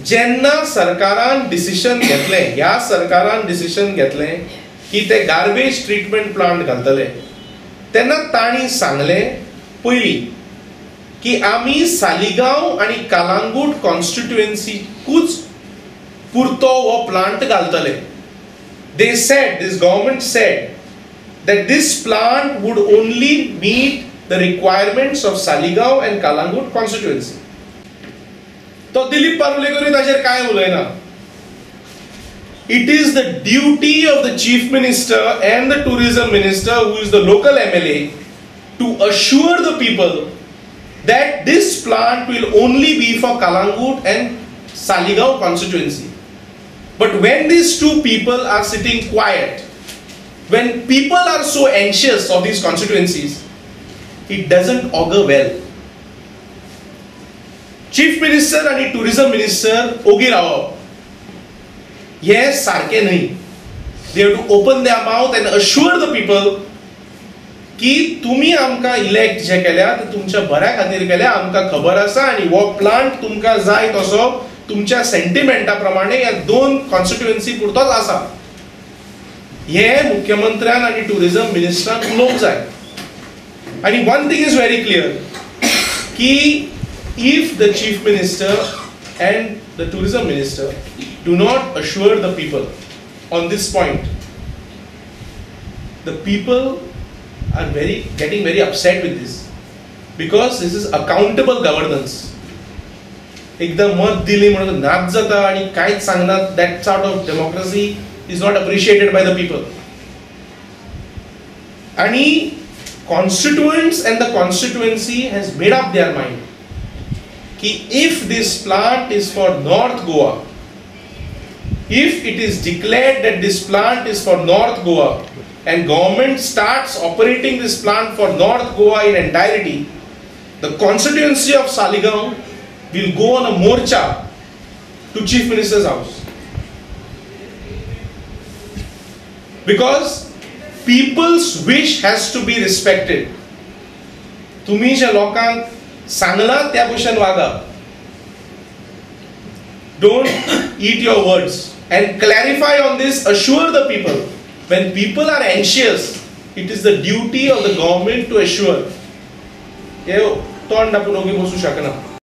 जेन्ना सरकारान डिसिशन घेतलें, ह्या सरकारान डिसिशन घेतलें की ते गार्बेज ट्रीटमेंट प्लांट घालतले, तेन्ना तांणी सांगलें पयलीं की आमी सालिगांव आनी कलंगूट कॉन्स्टिट्युएन्सीकूच पुरतो हो प्लांट घालतले. They said, this government said that this plant would only meet the requirements of Saligaon and Kalangut constituency. तो दिलीप पार्वलेकर ताचेर काय उलयना. It is the duty of the chief minister and the tourism minister, who is the local MLA, to assure the people that this plant will only be for Kalangut and Saligaon constituency. But when these two people are sitting quiet, when people are so anxious of these constituencies, it doesn't augur well. Chief Minister and Tourism Minister ओगी रावप हे सारखे न्हय. They have to open their mouth and assure the people की तुम्ही आमकां elect जे केल्या ते तुमच्या बऱ्या खातीर केल्या, आमकां खबर आसा आनी हो प्लांट तुमकां जाय तसो तुमच्या सेंटिमेंटा प्रमाणे ह्या दोन कॉन्स्टिट्युएन्सी पुरतोच आसा. हे मुख्यमंत्र्यान आनी टुरिझम मिनिस्टरान उलोवंक जाय. आनी one thing is very clear की if the chief minister and the tourism minister do not assure the people on this point, the people are getting very upset with this, because this is accountable governance. एकदा मत दिली म्हणून नाच जाता आणि कांयच सांगनात, that sort of democracy is not appreciated by the people. आणि constituents and the constituency has made up their mind कि if this plant is for North Goa, if it is declared that this plant is for North Goa and government starts operating this plant for North Goa in entirety, the constituency of Saligaon will go on a morcha to Chief Minister's house. Because people's wish has to be respected. तुम्ही जे लोकांक सांगला त्या भशेन वागा. Don't eat your words and clarify on this, assure the people. When people are anxious, it is the duty of the government to assure. हे तोंड दाखवून बसू शकना.